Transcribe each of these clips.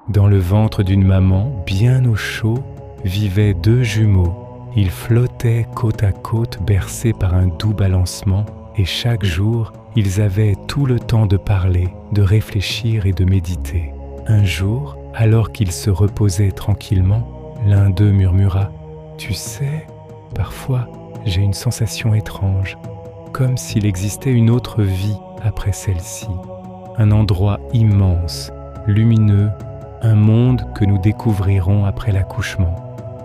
Dans le ventre d'une maman, bien au chaud, vivaient deux jumeaux. Ils flottaient côte à côte, bercés par un doux balancement, et chaque jour, ils avaient tout le temps de parler, de réfléchir et de méditer. Un jour, alors qu'ils se reposaient tranquillement, l'un d'eux murmura « Tu sais, parfois, j'ai une sensation étrange, comme s'il existait une autre vie après celle-ci. Un endroit immense, lumineux, un monde que nous découvrirons après l'accouchement. »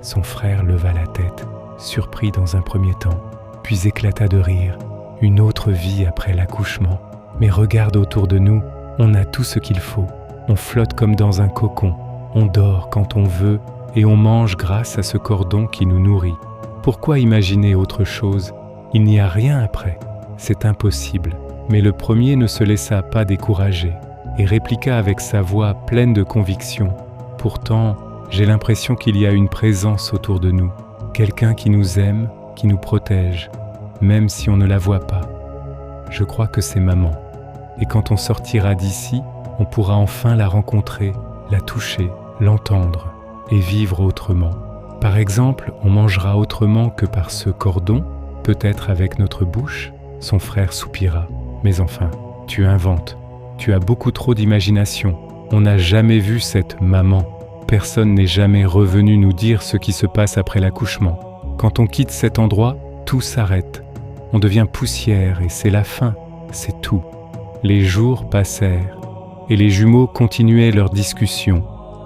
Son frère leva la tête, surpris dans un premier temps, puis éclata de rire. Une autre vie après l'accouchement. Mais regarde autour de nous, on a tout ce qu'il faut. On flotte comme dans un cocon, on dort quand on veut et on mange grâce à ce cordon qui nous nourrit. Pourquoi imaginer autre chose? Il n'y a rien après. C'est impossible. Mais le premier ne se laissa pas décourager et répliqua avec sa voix pleine de conviction. Pourtant, j'ai l'impression qu'il y a une présence autour de nous, quelqu'un qui nous aime, qui nous protège, même si on ne la voit pas. Je crois que c'est maman. Et quand on sortira d'ici, on pourra enfin la rencontrer, la toucher, l'entendre et vivre autrement. Par exemple, on mangera autrement que par ce cordon, peut-être avec notre bouche. Son frère soupira. Mais enfin, tu inventes. Tu as beaucoup trop d'imagination. On n'a jamais vu cette maman. Personne n'est jamais revenu nous dire ce qui se passe après l'accouchement. Quand on quitte cet endroit, tout s'arrête. On devient poussière et c'est la fin, c'est tout. Les jours passèrent et les jumeaux continuaient leur discussion,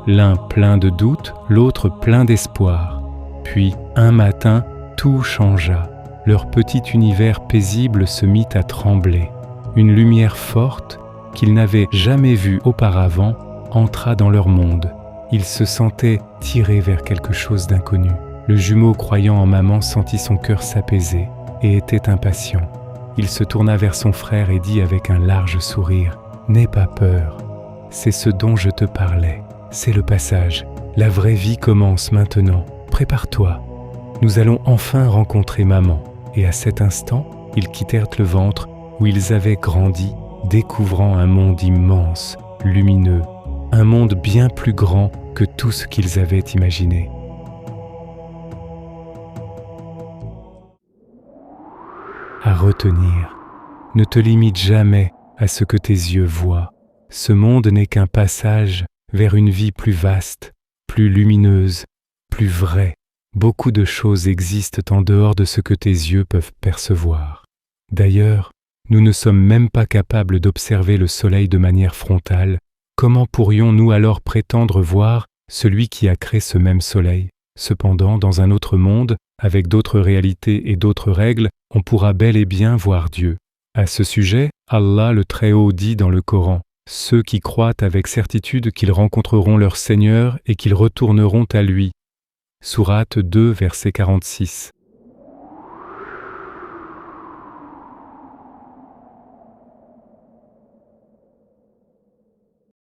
l'un plein de doutes, l'autre plein d'espoir. Puis, un matin, tout changea. Leur petit univers paisible se mit à trembler. Une lumière forte, qu'ils n'avaient jamais vue auparavant, entra dans leur monde. Ils se sentaient tirés vers quelque chose d'inconnu. Le jumeau croyant en maman sentit son cœur s'apaiser et était impatient. Il se tourna vers son frère et dit avec un large sourire « N'aie pas peur, c'est ce dont je te parlais. C'est le passage. La vraie vie commence maintenant. Prépare-toi. Nous allons enfin rencontrer maman. » Et à cet instant, ils quittèrent le ventre où ils avaient grandi, découvrant un monde immense, lumineux, un monde bien plus grand que tout ce qu'ils avaient imaginé. À retenir, ne te limite jamais à ce que tes yeux voient. Ce monde n'est qu'un passage vers une vie plus vaste, plus lumineuse, plus vraie. Beaucoup de choses existent en dehors de ce que tes yeux peuvent percevoir. D'ailleurs, nous ne sommes même pas capables d'observer le soleil de manière frontale. Comment pourrions-nous alors prétendre voir celui qui a créé ce même soleil? Cependant, dans un autre monde, avec d'autres réalités et d'autres règles, on pourra bel et bien voir Dieu. À ce sujet, Allah le Très-Haut dit dans le Coran « Ceux qui croient avec certitude qu'ils rencontreront leur Seigneur et qu'ils retourneront à lui. » Sourate 2, verset 46.